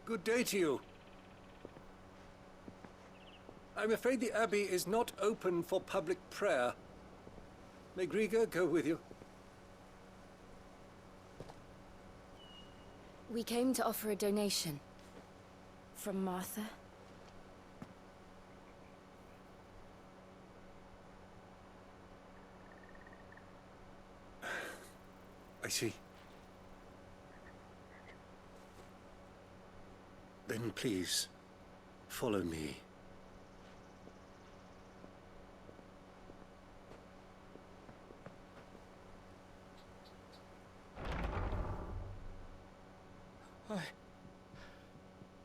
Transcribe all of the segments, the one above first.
Good day to you. I'm afraid the Abbey is not open for public prayer. May Griga go with you? We came to offer a donation. From Martha. I see. Then please, follow me.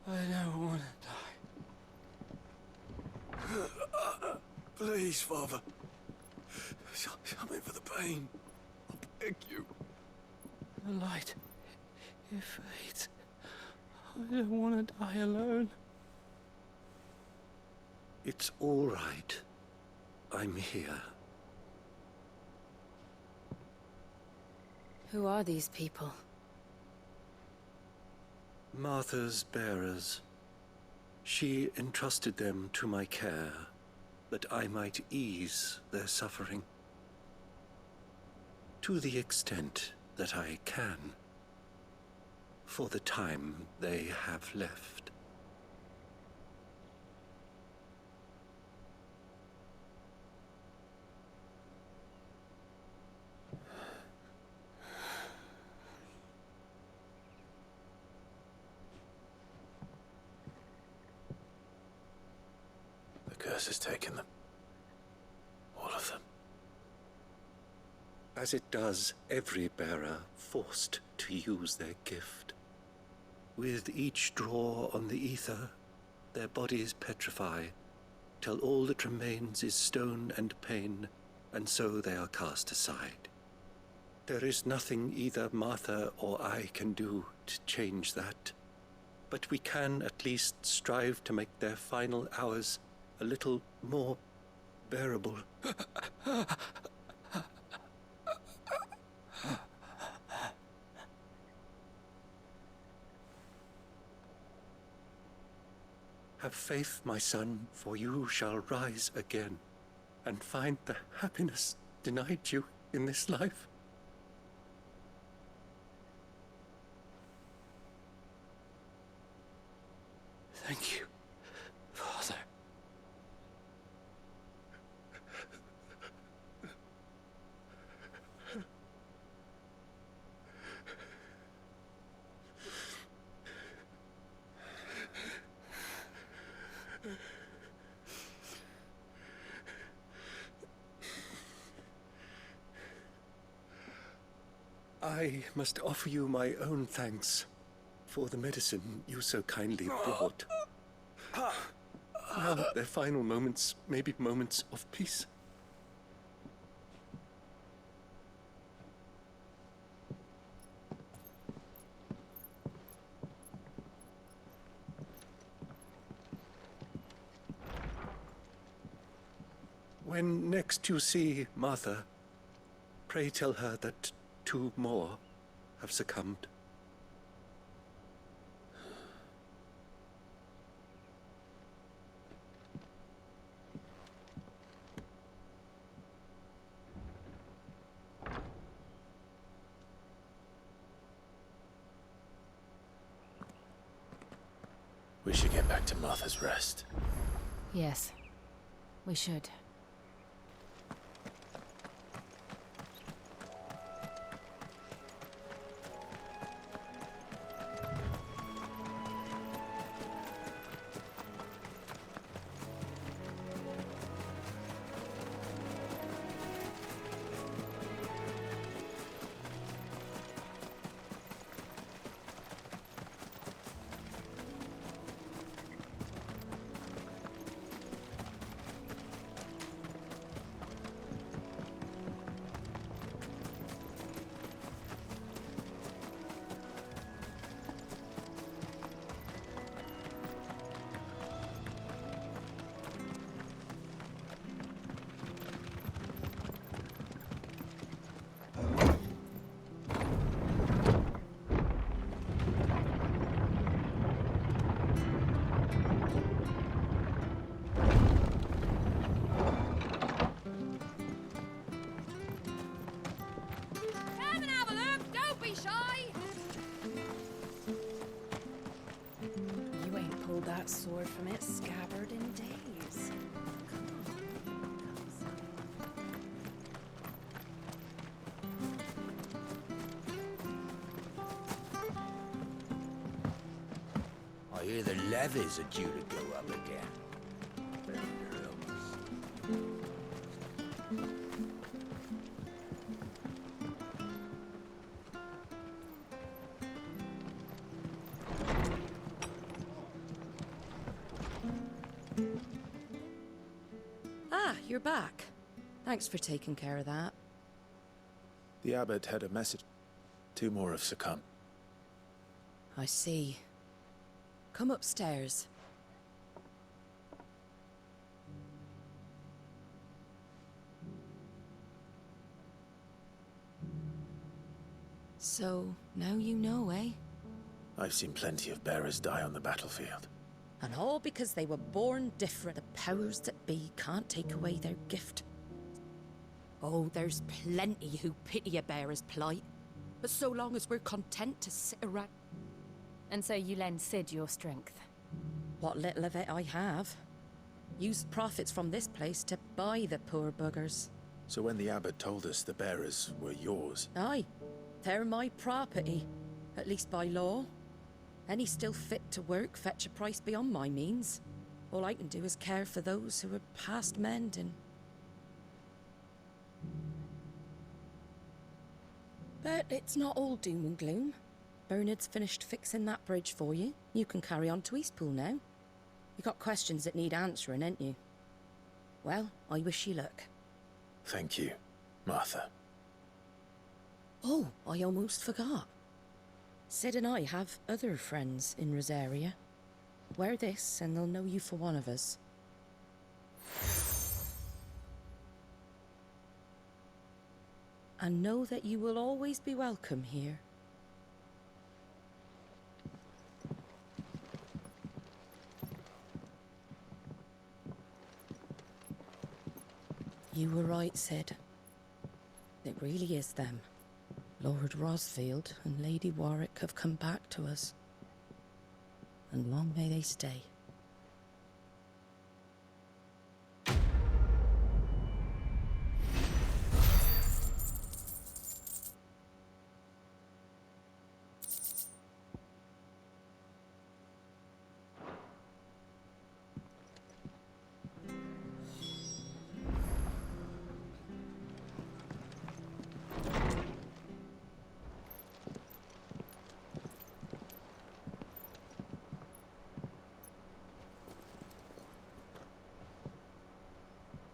I never want to die. Please, Father. Show me for the pain. I beg you. The light, it fades. I don't want to die alone. It's all right. I'm here. Who are these people? Martha's bearers. She entrusted them to my care, that I might ease their suffering. To the extent that I can, for the time they have left. The curse has taken them. All of them. As it does every bearer forced to use their gift. With each draw on the ether, their bodies petrify, till all that remains is stone and pain, and so they are cast aside. There is nothing either Martha or I can do to change that, but we can at least strive to make their final hours a little more bearable. Have faith, my son, for you shall rise again, and find the happiness denied you in this life. Thank you, Father. I must offer you my own thanks for the medicine you so kindly brought. Now their final moments may be moments of peace. When next you see Martha, pray tell her that 2 more have succumbed. We should get back to Martha's Rest. Yes, we should. XVI! You ain't pulled that sword from its scabbard in days. I hear the levies are due to go up again. Ah, you're back. Thanks for taking care of that. The abbot had a message. 2 more have succumbed. I see. Come upstairs. So, now you know, eh? I've seen plenty of bearers die on the battlefield. And all because they were born different. The powers that be can't take away their gift. Oh, there's plenty who pity a bearer's plight. But so long as we're content to sit around... And so you lend Sid your strength? What little of it I have. Used profits from this place to buy the poor buggers. So when the abbot told us the bearers were yours, Aye, they're my property. At least by law. Any still fit to work fetch a price beyond my means. All I can do is care for those who are past mending. But it's not all doom and gloom. Bernard's finished fixing that bridge for you. You can carry on to Eastpool now. You got questions that need answering, ain't you? Well, I wish you luck. thank you, Martha. Oh, I almost forgot. Sid and I have other friends in Rosaria. Wear this and they'll know you for one of us. And know that you will always be welcome here. You were right, Sid. It really is them. Lord Rosfield and Lady Warwick have come back to us. And long may they stay.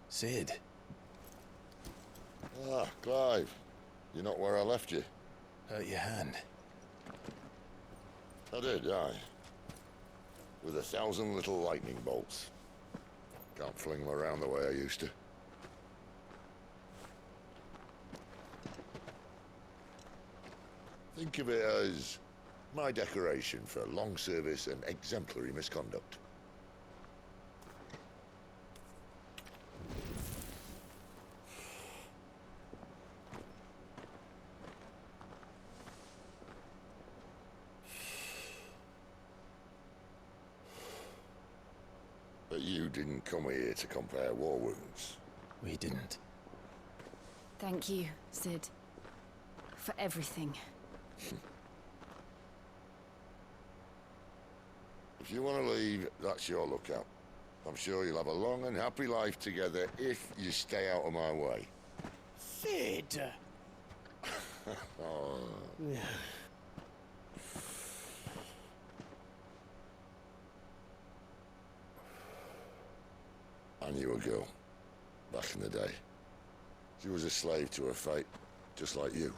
Sid, Ah, Clive. You're not where I left you. hurt your hand. I did, aye. With 1,000 little lightning bolts. Can't fling them around the way I used to. Think of it as my decoration for long service and exemplary misconduct. But you didn't come here to compare war wounds. We didn't. Thank you, Sid. For everything. If you want to leave, that's your lookout. I'm sure you'll have a long and happy life together if you stay out of my way. Sid! Oh. I knew a girl, back in the day. She was a slave to her fate, just like you.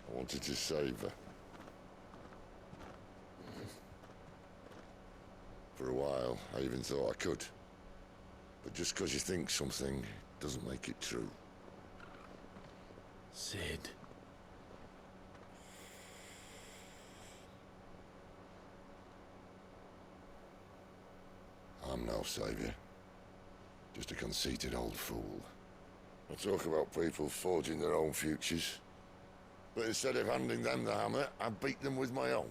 I wanted to save her. For a while, I even thought I could. But just because you think something doesn't make it true. Sid. I'm no savior. Just a conceited old fool. I talk about people forging their own futures. But instead of handing them the hammer, I beat them with my own.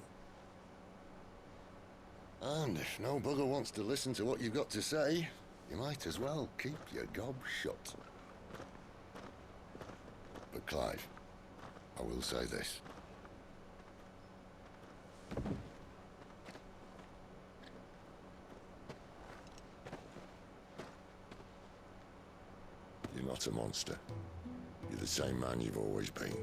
And if no bugger wants to listen to what you've got to say, you might as well keep your gob shut. But Clive, I will say this. You're not a monster. You're the same man you've always been.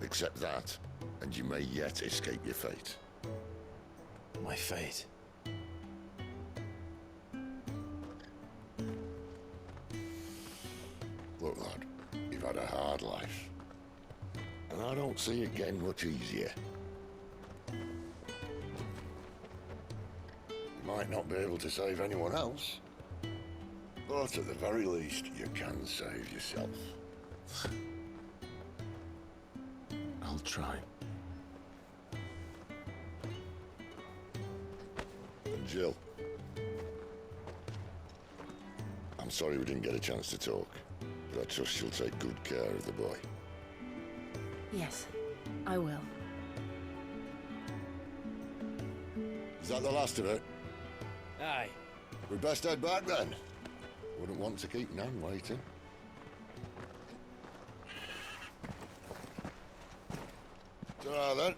Accept that, and you may yet escape your fate. My fate. Look, lad, you've had a hard life. And I don't see it getting much easier. You might not be able to save anyone else, but at the very least, you can save yourself. I'll try. And Jill, I'm sorry we didn't get a chance to talk, but I trust you'll take good care of the boy. Yes, I will. Is that the last of it? Aye. We'd best head back then. Wouldn't want to keep Nan waiting. Ta-ra then.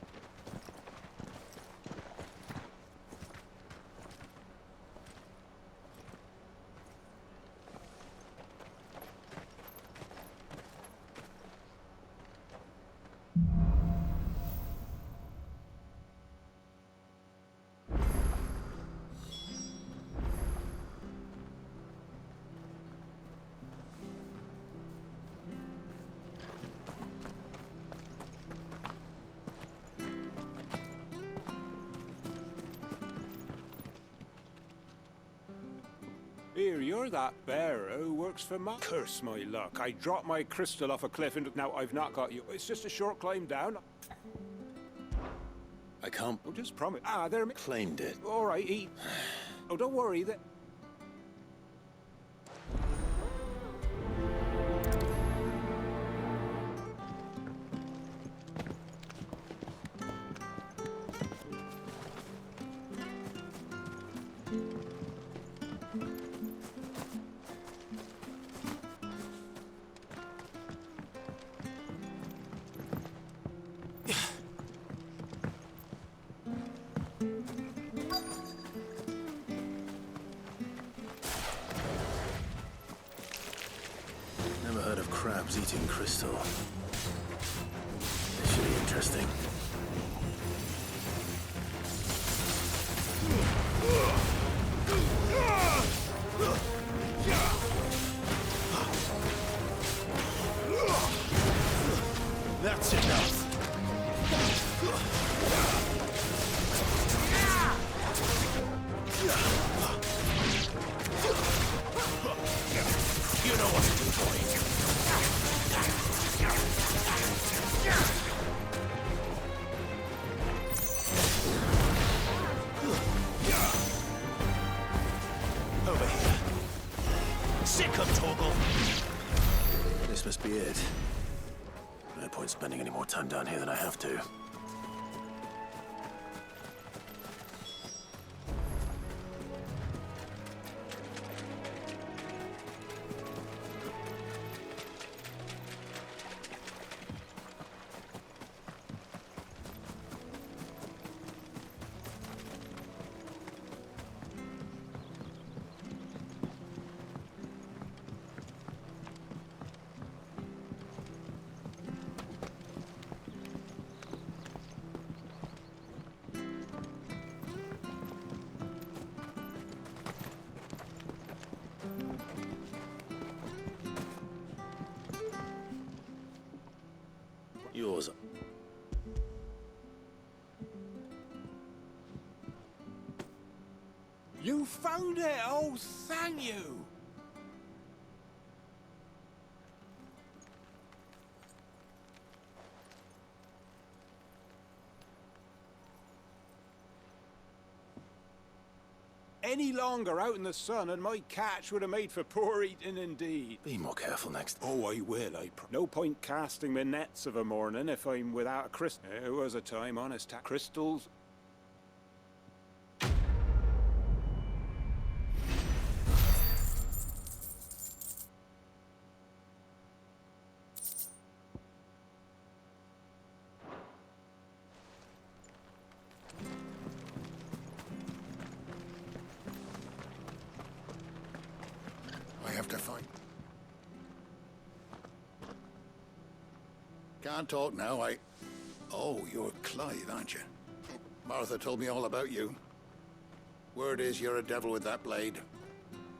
Here, you're that bear who works for my... Curse my luck. I dropped my crystal off a cliff and now I've not got you. It's just a short climb down. I can't... Oh, just promise. Ah, there... Claimed it. All right, eat. Oh, don't worry. That... Never heard of crabs eating crystal. This should be interesting. That's enough. You know what to do, boy. Over here. Sick of Torgal. This must be it. No point spending any more time down here than I have to. Yours. You found it! Oh, thank you! any longer out in the sun, and my catch would have made for poor eating indeed. Be more careful next. Oh, I will, No point casting my nets of a morning if I'm without a crystal. There was a time, honest, crystals. I have to find. Can't talk now, Oh, you're Clive, aren't you? Martha told me all about you. Word is you're a devil with that blade.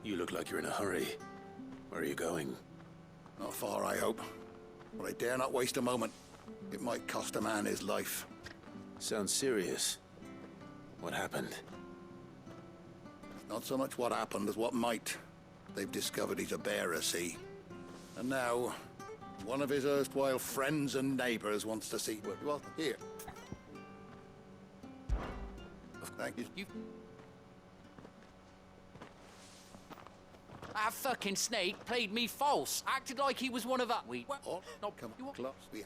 You look like you're in a hurry. Where are you going? Not far, I hope. But I dare not waste a moment. It might cost a man his life. Sounds serious. What happened? Not so much what happened as what might. They've discovered he's a bearer, see? And now, one of his erstwhile friends and neighbors wants to see... Well, here. Thank you. That fucking snake played me false. Acted like he was one of us. Oh, no, come on, close. Yeah.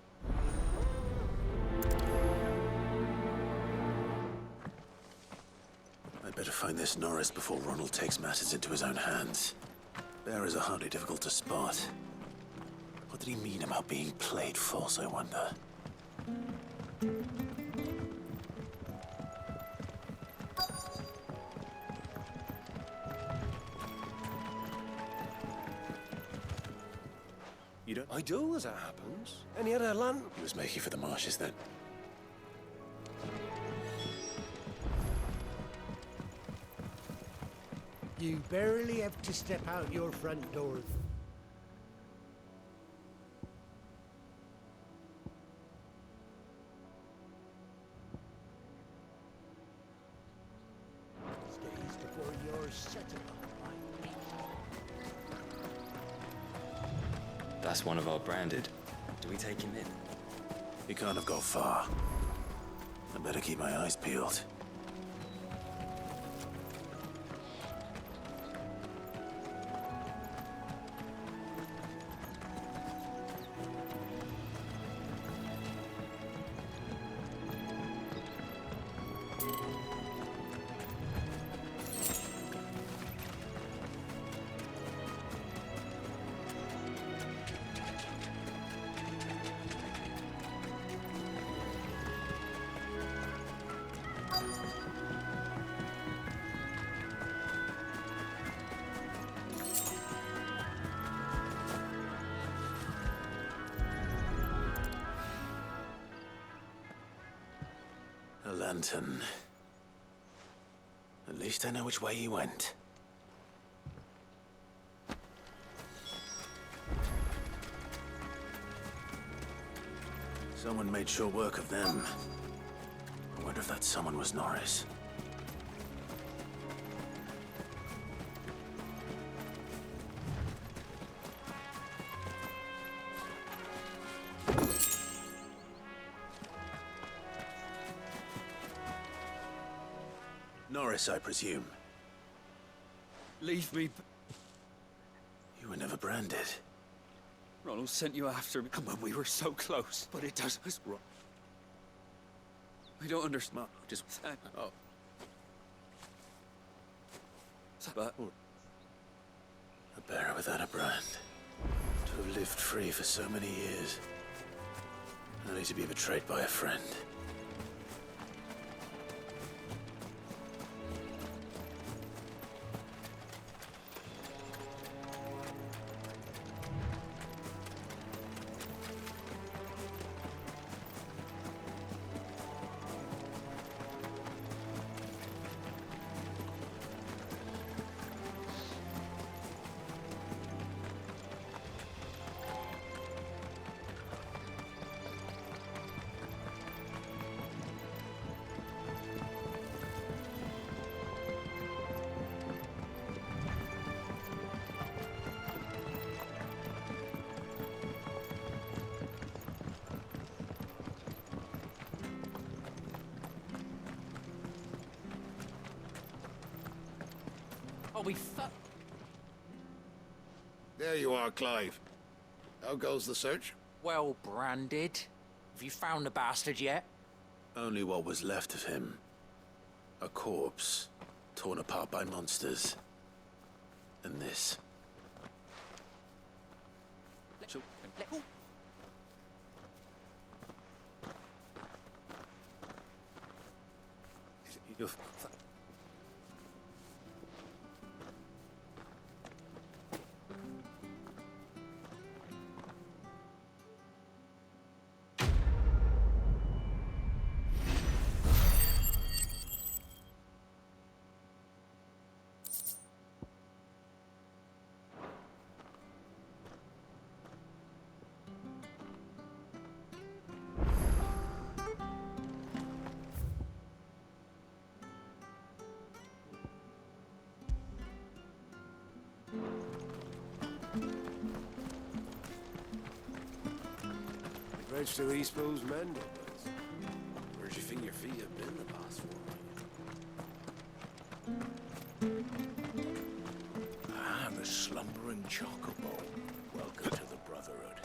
I'd better find this Norris before Ronald takes matters into his own hands. Bearers are hardly difficult to spot. What did he mean about being played false, I wonder? You don't... I do, as it happens. Any other land? He was making for the marshes, then. You barely have to step out your front door. Days before you're set up. That's one of our branded. Do we take him in? He can't have got far. I better keep my eyes peeled. A lantern. At least I know which way he went. Someone made sure work of them. I wonder if that someone was Norris. Norris, I presume. Leave me. You were never branded. Ronald sent you after me. Come on, we were so close. But it does us wrong. I don't understand. Just... Oh. But... A bearer without a brand. To have lived free for so many years. Only to be betrayed by a friend. Oh, we fuck. There you are, Clive. How goes the search? Well branded. Have you found the bastard yet? Only what was left of him. A corpse, torn apart by monsters. And this. Rich to Eastbo's men, boys. Where'd you think your feet have been the past 4 months? Ah, the slumbering chocobo. Welcome to the Brotherhood.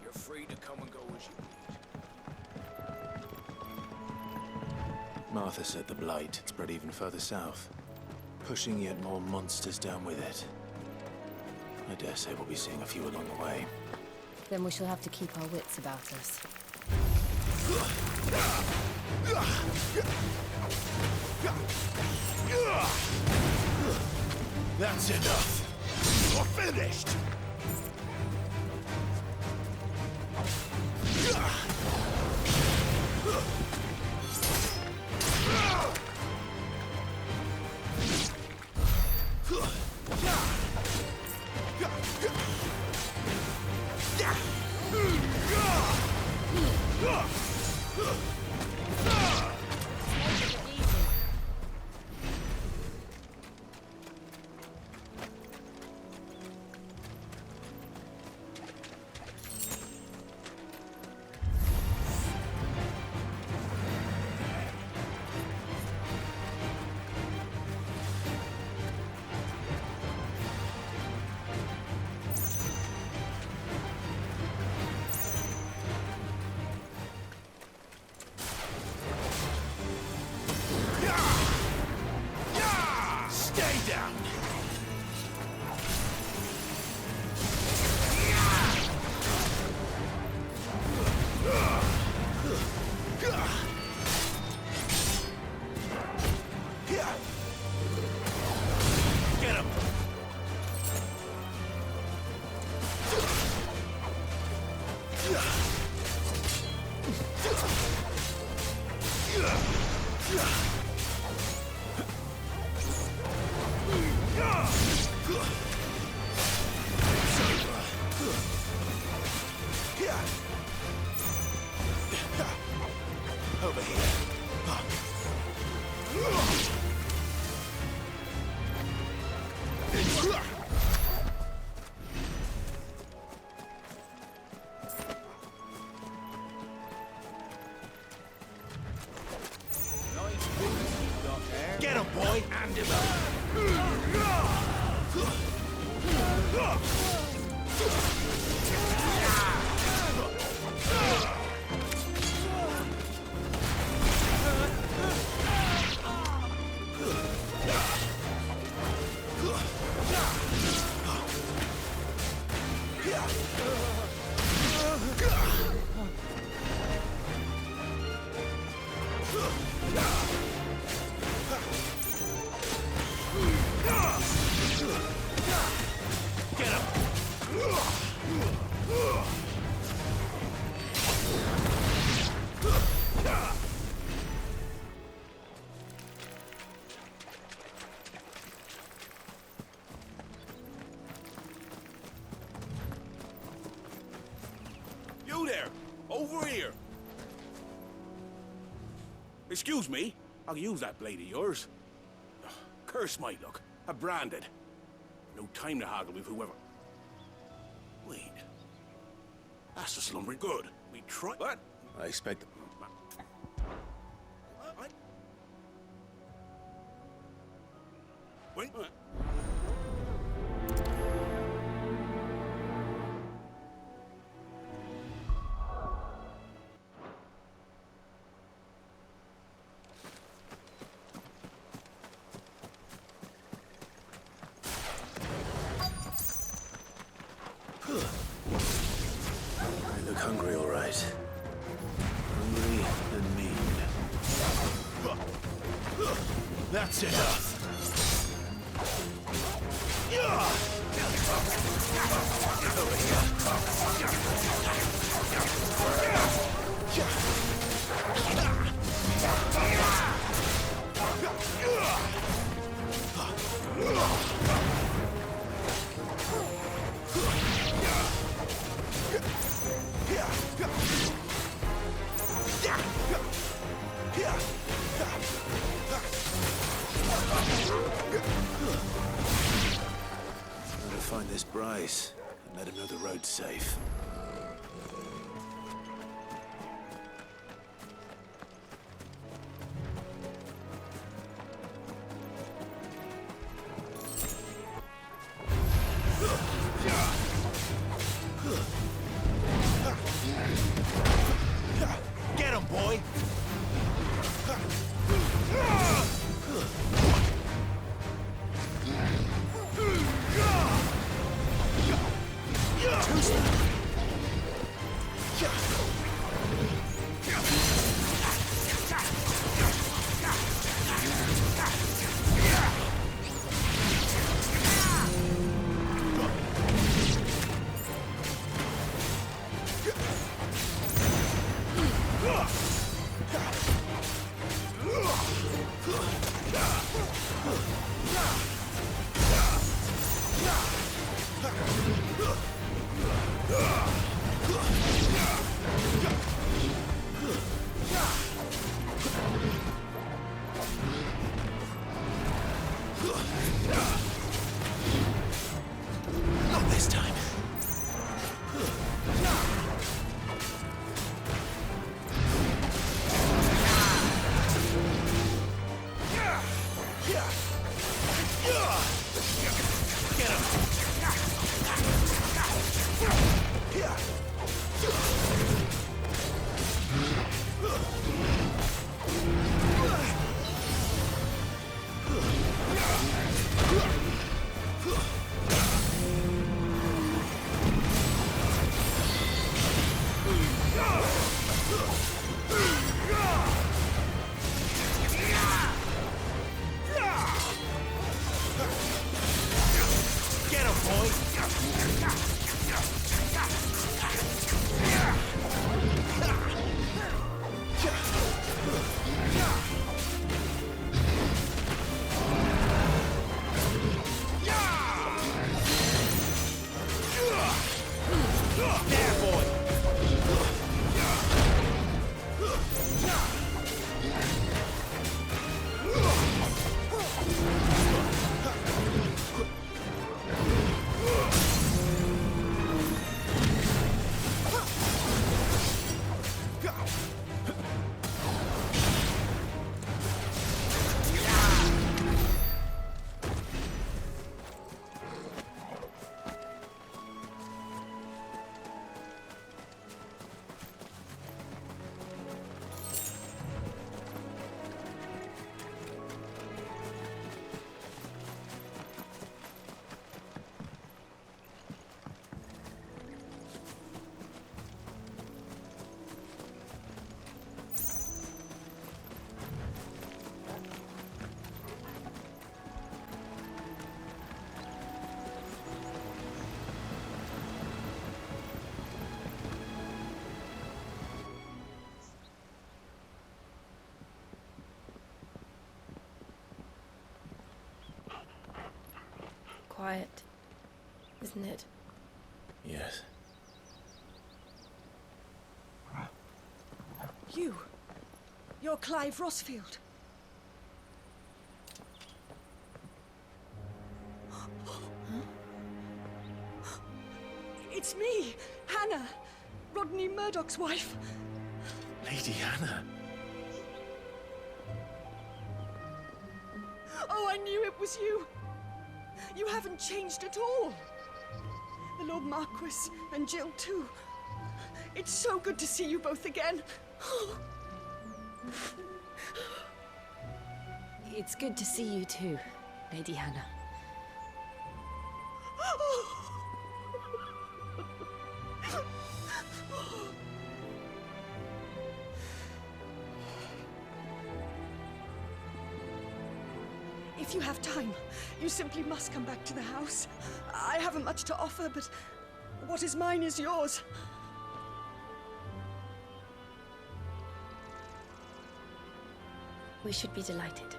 You're free to come and go as you please. Martha said the blight had spread even further south, pushing yet more monsters down with it. I dare say we'll be seeing a few along the way. Then we shall have to keep our wits about us. That's enough. You're finished. Over here. Get him, boy! And him You there! Over here! Excuse me, I'll use that blade of yours. Ugh, curse my luck. I'm branded. No time to haggle with whoever. Wait. That's the slumbering good. We try. What? I expect... Wait. hungry, all right. Hungry and mean. That's enough. Better find this Bryce and let him know the road's safe. Get him, boy! Not this time. Get him, boy! There, boy! Quiet, isn't it? Yes. You're Clive Rossfield. It's me, Hannah, Rodney Murdoch's wife. Lady Hannah. Oh, I knew it was you. You haven't changed at all. The Lord Marquis and Jill too. It's so good to see you both again. It's good to see you too, Lady Hannah. If you have time, you simply must come back to the house. I haven't much to offer, but what is mine is yours. We should be delighted.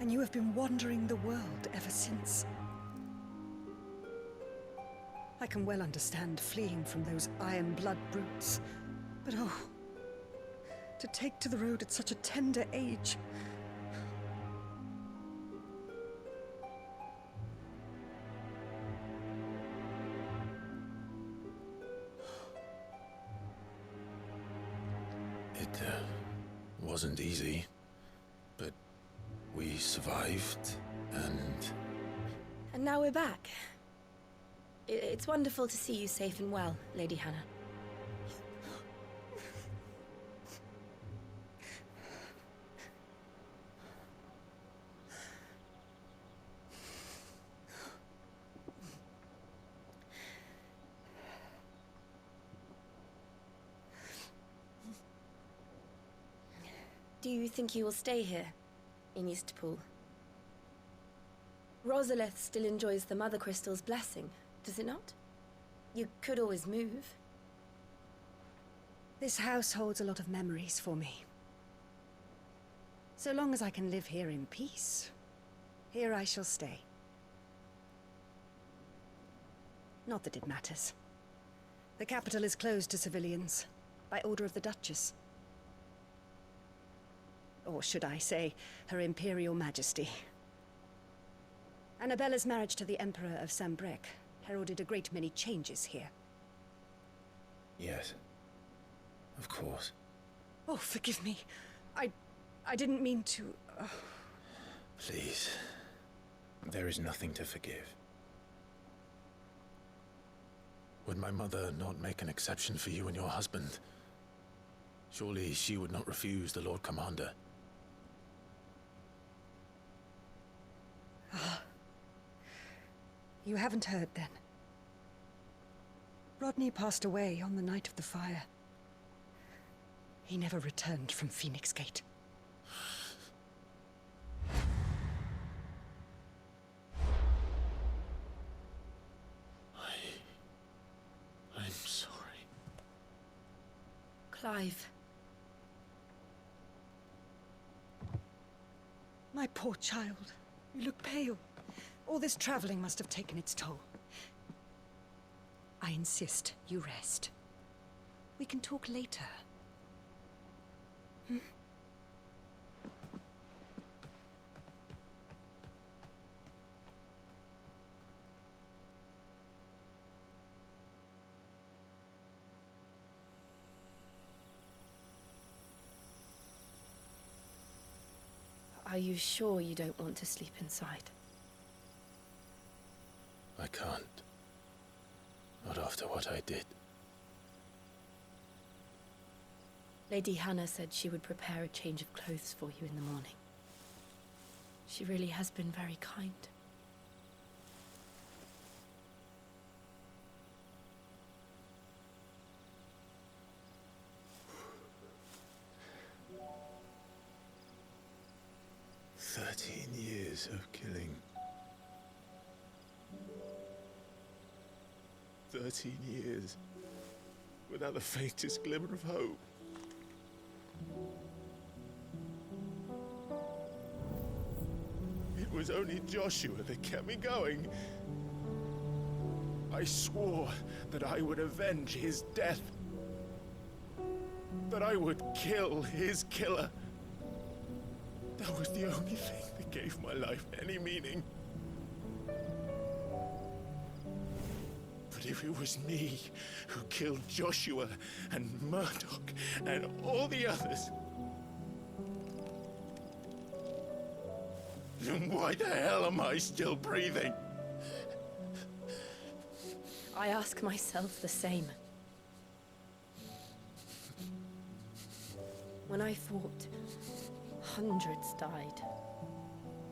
And you have been wandering the world ever since. I can well understand fleeing from those iron blood brutes, but oh, to take to the road at such a tender age. It wasn't easy, but we survived, and... And now we're back. It's wonderful to see you safe and well, Lady Hannah. Do you think you will stay here, in Eastpool? Rosalith still enjoys the Mother Crystal's blessing, does it not? You could always move. This house holds a lot of memories for me. So long as I can live here in peace, here I shall stay. Not that it matters. The capital is closed to civilians, by order of the Duchess. Or should I say, Her Imperial Majesty. Annabella's marriage to the Emperor of Sambrec heralded a great many changes here. Yes. Of course. Oh, forgive me. I didn't mean to... Please. There is nothing to forgive. Would my mother not make an exception for you and your husband? Surely she would not refuse the Lord Commander. You haven't heard, then. Rodney passed away on the night of the fire. He never returned from Phoenix Gate. I'm sorry. Clive. My poor child. You look pale. All this traveling must have taken its toll. I insist you rest. We can talk later. Hmm? Are you sure you don't want to sleep inside? I can't. Not after what I did. Lady Hannah said she would prepare a change of clothes for you in the morning. She really has been very kind. Years of killing. 13 years without the faintest glimmer of hope. It was only Joshua that kept me going. I swore that I would avenge his death. That I would kill his killer. That was the only thing that gave my life any meaning. But if it was me who killed Joshua and Murdoch and all the others, then why the hell am I still breathing? I ask myself the same. When I fought, hundreds died.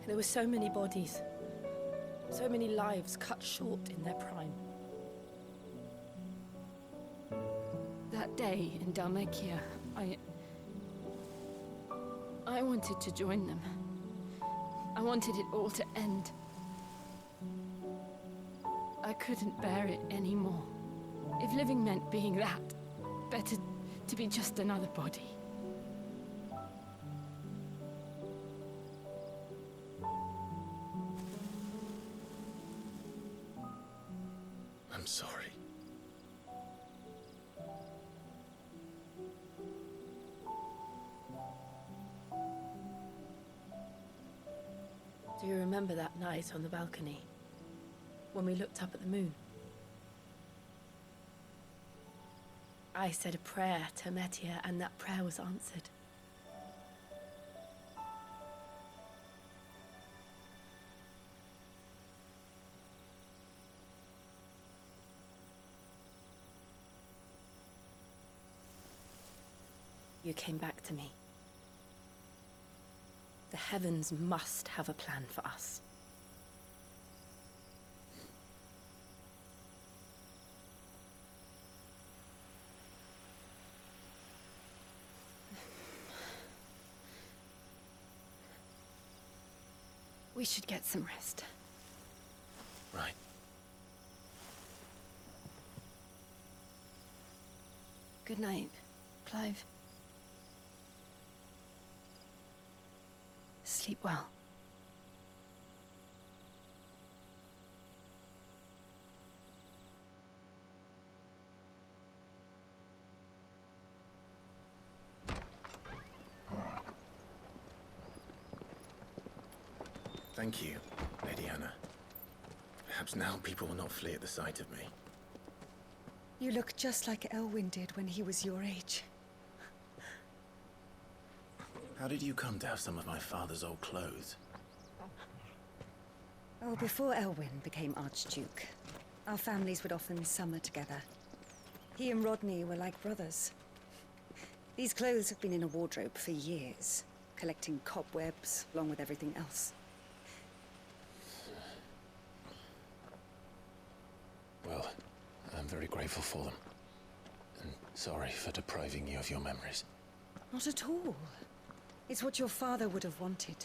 There were so many bodies. So many lives cut short in their prime. That day in Dalmacia, I wanted to join them. I wanted it all to end. I couldn't bear it anymore. If living meant being that, better to be just another body. I'm sorry. Do you remember that night on the balcony? When we looked up at the moon? I said a prayer to Metia, and that prayer was answered. You came back to me. The heavens must have a plan for us. We should get some rest. Right. Good night, Clive. Sleep well. Thank you, Lady Hannah. Perhaps now people will not flee at the sight of me. You look just like Elwyn did when he was your age. How did you come to have some of my father's old clothes? Oh, before Elwyn became Archduke, our families would often summer together. He and Rodney were like brothers. These clothes have been in a wardrobe for years, collecting cobwebs along with everything else. Well, I'm very grateful for them. And sorry for depriving you of your memories. Not at all. It's what your father would have wanted.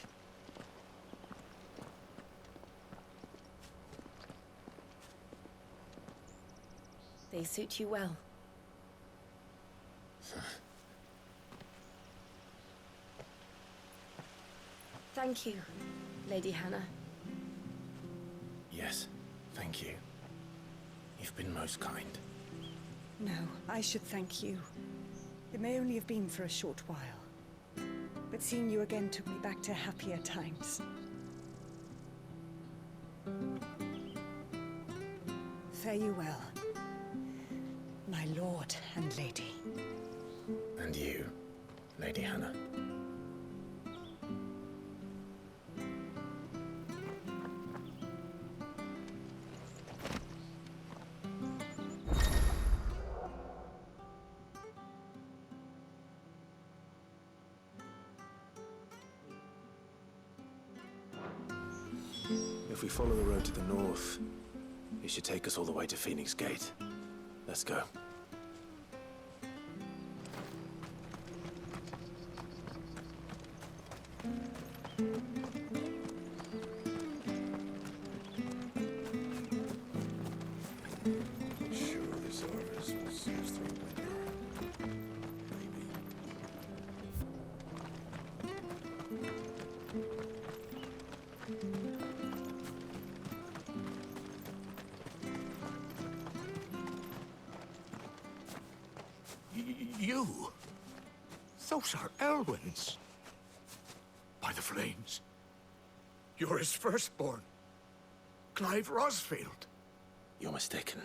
They suit you well. Thank you, Lady Hannah. Yes, thank you. You've been most kind. No, I should thank you. It may only have been for a short while, but seeing you again took me back to happier times. Fare you well, my lord and lady. And you, Lady Hannah. If we follow the road to the north, it should take us all the way to Phoenix Gate. Let's go. Sure, this harvest will see us through winter. Maybe. You? Those are Elwyn's. By the flames. You're his firstborn. Clive Rosfield. You're mistaken.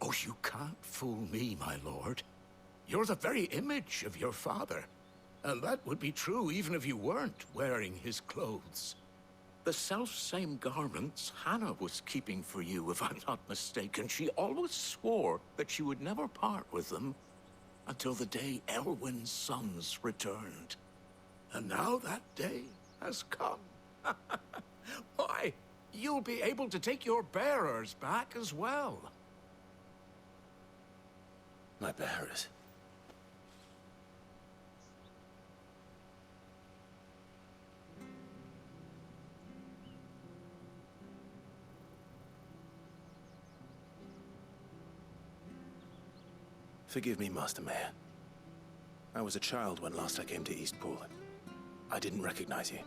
Oh, you can't fool me, my lord. You're the very image of your father. And that would be true even if you weren't wearing his clothes. The self-same garments Hannah was keeping for you, if I'm not mistaken. She always swore that she would never part with them until the day Elwyn's sons returned. And now that day has come. Why, you'll be able to take your bearers back as well. My bearers? Forgive me, Master Mayor. I was a child when last I came to Eastpool. I didn't recognize you.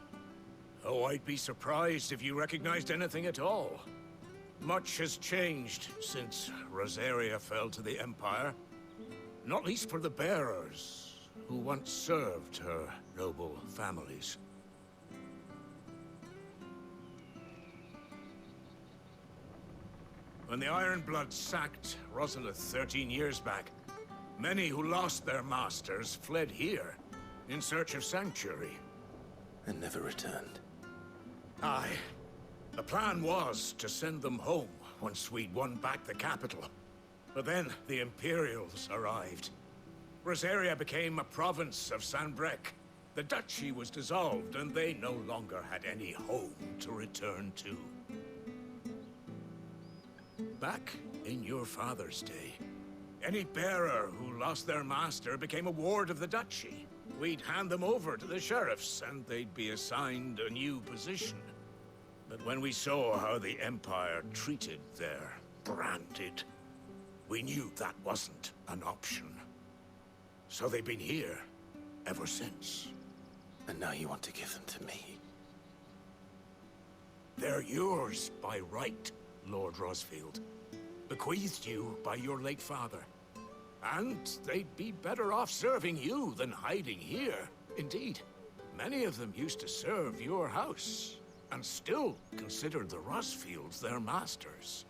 Oh, I'd be surprised if you recognized anything at all. Much has changed since Rosaria fell to the Empire. Not least for the bearers, who once served her noble families. When the Ironbloods sacked Rosalith 13 years back, many who lost their masters fled here in search of sanctuary. And never returned. Aye. The plan was to send them home once we'd won back the capital. But then the Imperials arrived. Rosaria became a province of Sanbreque. The duchy was dissolved, and they no longer had any home to return to. Back in your father's day, any bearer who lost their master became a ward of the duchy. We'd hand them over to the sheriffs, and they'd be assigned a new position. But when we saw how the Empire treated their branded, we knew that wasn't an option. So they've been here ever since. And now you want to give them to me? They're yours by right, Lord Rosfield. Bequeathed you by your late father. And they'd be better off serving you than hiding here. Indeed, many of them used to serve your house, and still consider the Rosfields their masters.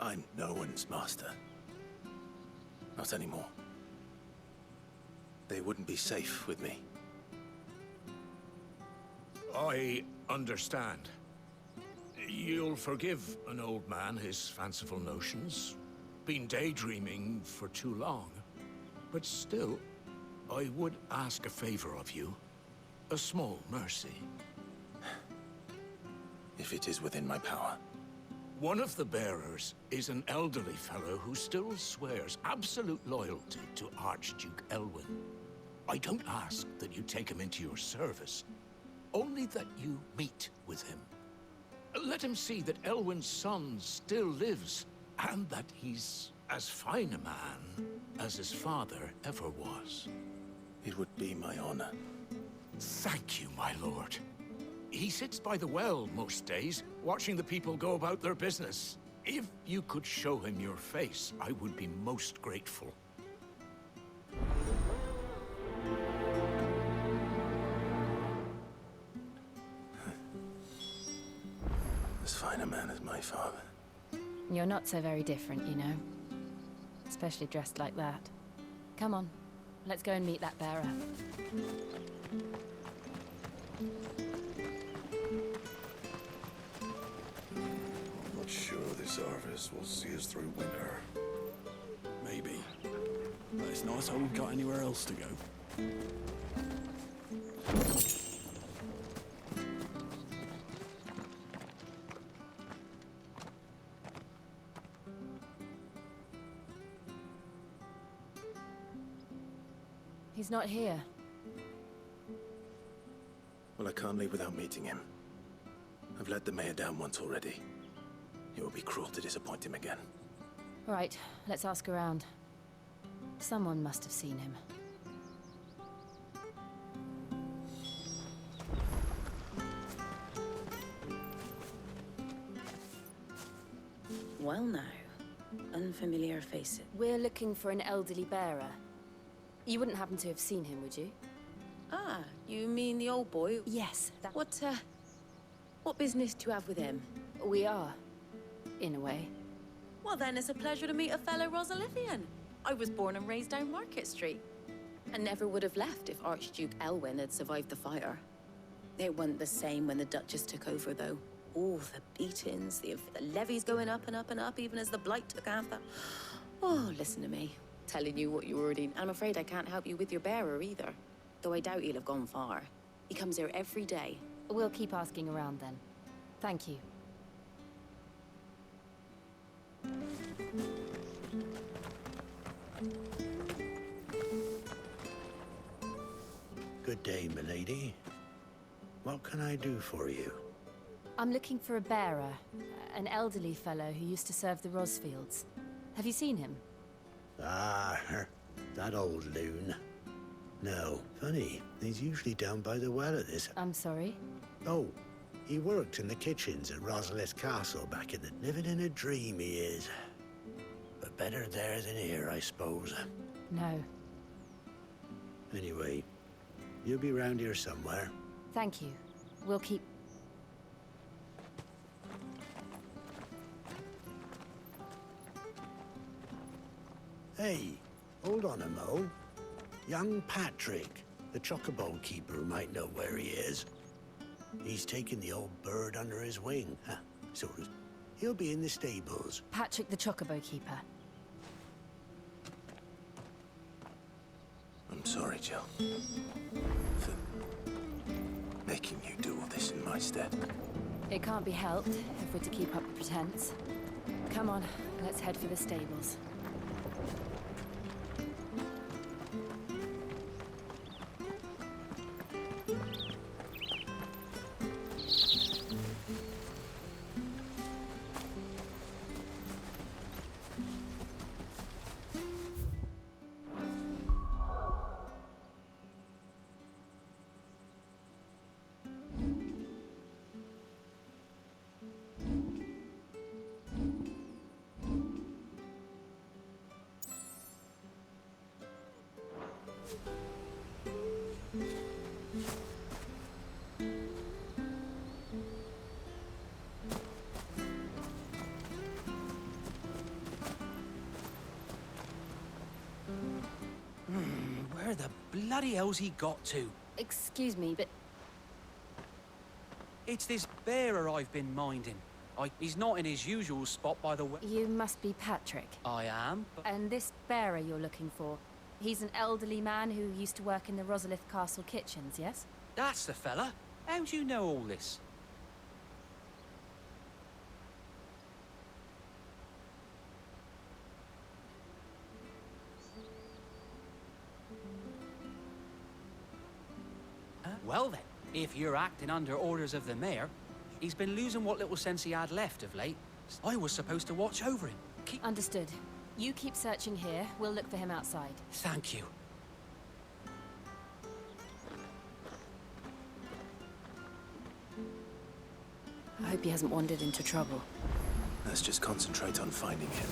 I'm no one's master. Not anymore. They wouldn't be safe with me. I understand. You'll forgive an old man his fanciful notions. Been daydreaming for too long. But still, I would ask a favor of you. A small mercy. If it is within my power. One of the bearers is an elderly fellow who still swears absolute loyalty to Archduke Elwyn. I don't ask that you take him into your service, only that you meet with him. Let him see that Elwyn's son still lives, and that he's as fine a man as his father ever was. It would be my honor. Thank you, my lord. He sits by the well most days, watching the people go about their business. If you could show him your face, I would be most grateful. As fine a man as my father. You're not so very different, you know. Especially dressed like that. Come on, let's go and meet that bearer. I'm not sure this harvest will see us through winter. Maybe. But it's nice how we've got anywhere else to go. He's not here. Well, I can't leave without meeting him. I've let the mayor down once already. It would be cruel to disappoint him again. Right, let's ask around. Someone must have seen him. Well now, unfamiliar faces. We're looking for an elderly bearer. You wouldn't happen to have seen him, would you? Ah, you mean the old boy? Yes, that... What business do you have with him? We are, in a way. Well then, it's a pleasure to meet a fellow Rosalithian. I was born and raised down Market Street. And never would have left if Archduke Elwyn had survived the fire. It wasn't the same when the Duchess took over, though. Oh, the beatings, the levies going up and up and up, even as the Blight took after. Oh, listen to me. Telling you what you already... I'm afraid I can't help you with your bearer, either. Though I doubt he'll have gone far. He comes here every day. We'll keep asking around then. Thank you. Good day, milady. What can I do for you? I'm looking for a bearer, an elderly fellow who used to serve the Rosfields. Have you seen him? Ah, that old loon. No, funny. He's usually down by the well at this. I'm sorry? Oh, he worked in the kitchens at Rosalith Castle back in the... Living in a dream, he is. But better there than here, I suppose. No. Anyway, you'll be round here somewhere. Thank you. We'll keep... Hey, hold on a mo. Young Patrick, the chocobo keeper, might know where he is. He's taken the old bird under his wing. Sort of. He'll be in the stables. Patrick the Chocobo Keeper. I'm sorry, Jill. For making you do all this in my stead. It can't be helped if we're to keep up the pretense. Come on, let's head for the stables. Where the bloody hell's he got to? Excuse me, but... It's this bearer I've been minding. He's not in his usual spot by the way. You must be Patrick. I am, but... And this bearer you're looking for, he's an elderly man who used to work in the Rosalith Castle kitchens, yes? That's the fella. How do you know all this? Well then, if you're acting under orders of the mayor, he's been losing what little sense he had left of late. I was supposed to watch over him. Understood. You keep searching here. We'll look for him outside. Thank you. I hope he hasn't wandered into trouble. Let's just concentrate on finding him.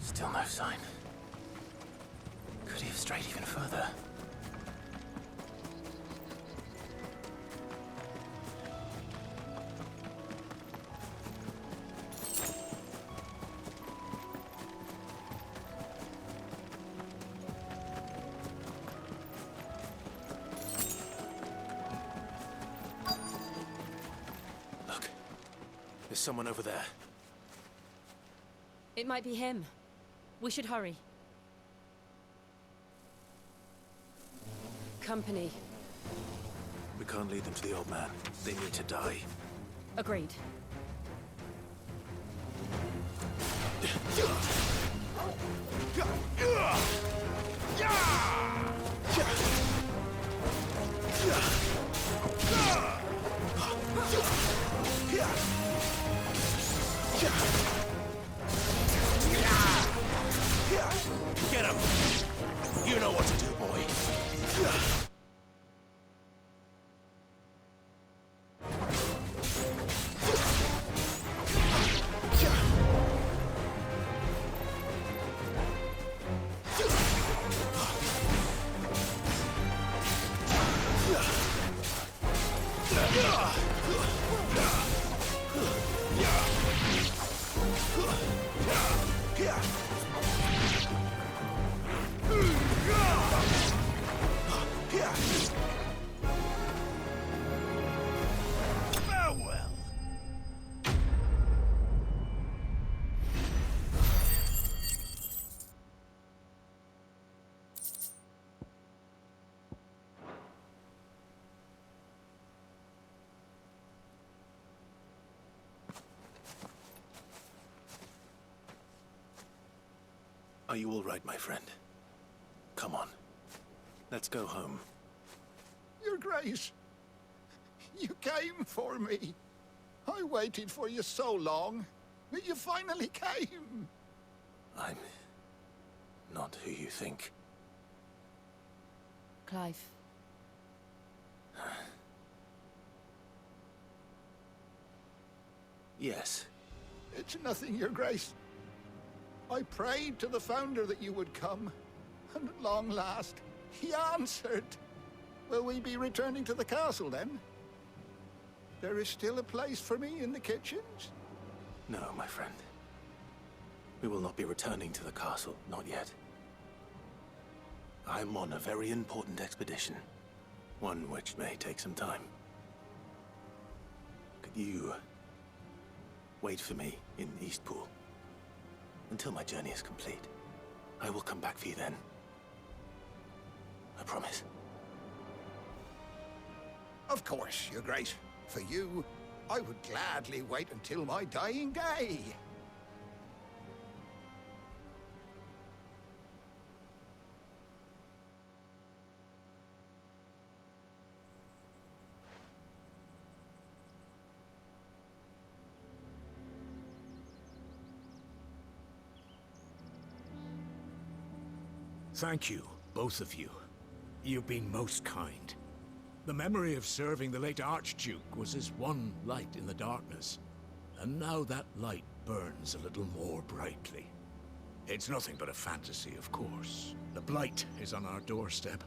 Still no sign. Could he have strayed even further? Look, there's someone over there. It might be him. We should hurry. Company. We can't lead them to the old man. They need to die. Agreed. Get him! You know what to do, boy. Are you all right, my friend? Come on. Let's go home. Your Grace, you came for me. I waited for you so long, but you finally came. I'm not who you think. Clive. Yes. It's nothing, Your Grace. I prayed to the Founder that you would come, and at long last, he answered. Will we be returning to the castle, then? There is still a place for me in the kitchens? No, my friend. We will not be returning to the castle, not yet. I'm on a very important expedition. One which may take some time. Could you wait for me in Eastpool until my journey is complete? I will come back for you then. I promise. Of course, Your Grace. For you, I would gladly wait until my dying day. Thank you, both of you. You've been most kind. The memory of serving the late Archduke was as one light in the darkness, and now that light burns a little more brightly. It's nothing but a fantasy, of course. The Blight is on our doorstep.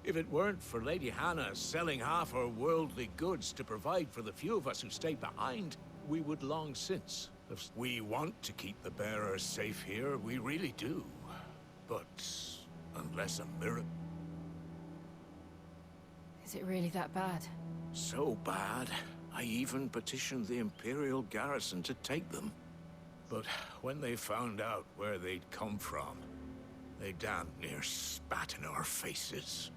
If it weren't for Lady Hannah selling half her worldly goods to provide for the few of us who stayed behind, we would long since have... We want to keep the bearers safe here, we really do. But unless a miracle... Is it really that bad? So bad, I even petitioned the Imperial garrison to take them. But when they found out where they'd come from, they damn near spat in our faces.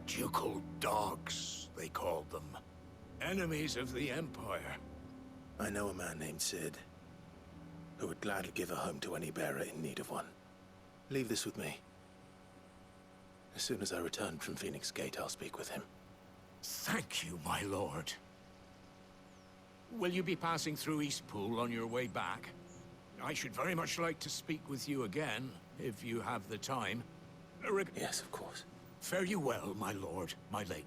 Ducal dogs, they called them. Enemies of the Empire. I know a man named Sid, who would gladly give a home to any bearer in need of one. Leave this with me. As soon as I return from Phoenix Gate, I'll speak with him. Thank you, my lord. Will you be passing through Eastpool on your way back? I should very much like to speak with you again, if you have the time. Yes, of course. Fare you well, my lord, my late.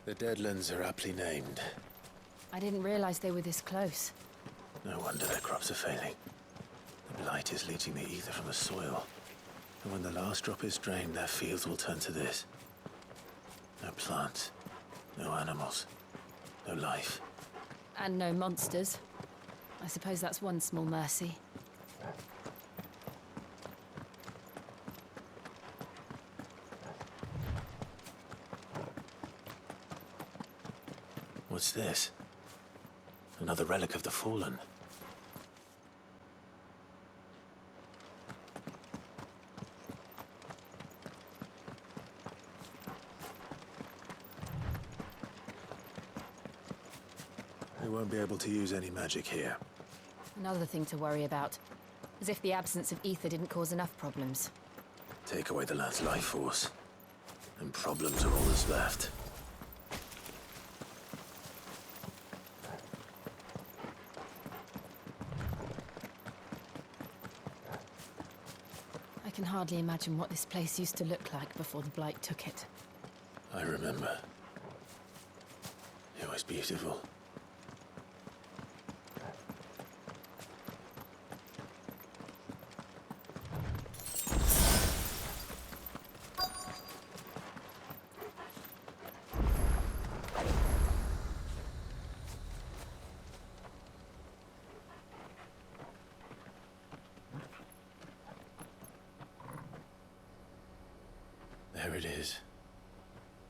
The Deadlands are aptly named. I didn't realize they were this close. No wonder their crops are failing. The blight is leaching the ether from the soil. And when the last drop is drained, their fields will turn to this. No plants, no animals, no life. And no monsters. I suppose that's one small mercy. What's this? Another relic of the Fallen. They won't be able to use any magic here. Another thing to worry about. As if the absence of ether didn't cause enough problems. Take away the lad's life force, and problems are all that's left. I can hardly imagine what this place used to look like before the Blight took it. I remember. It was beautiful. There it is.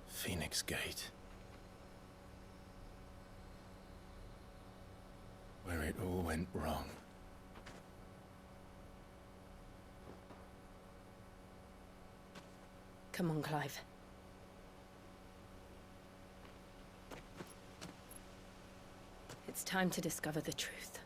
Phoenix Gate. Where it all went wrong. Come on, Clive. It's time to discover the truth.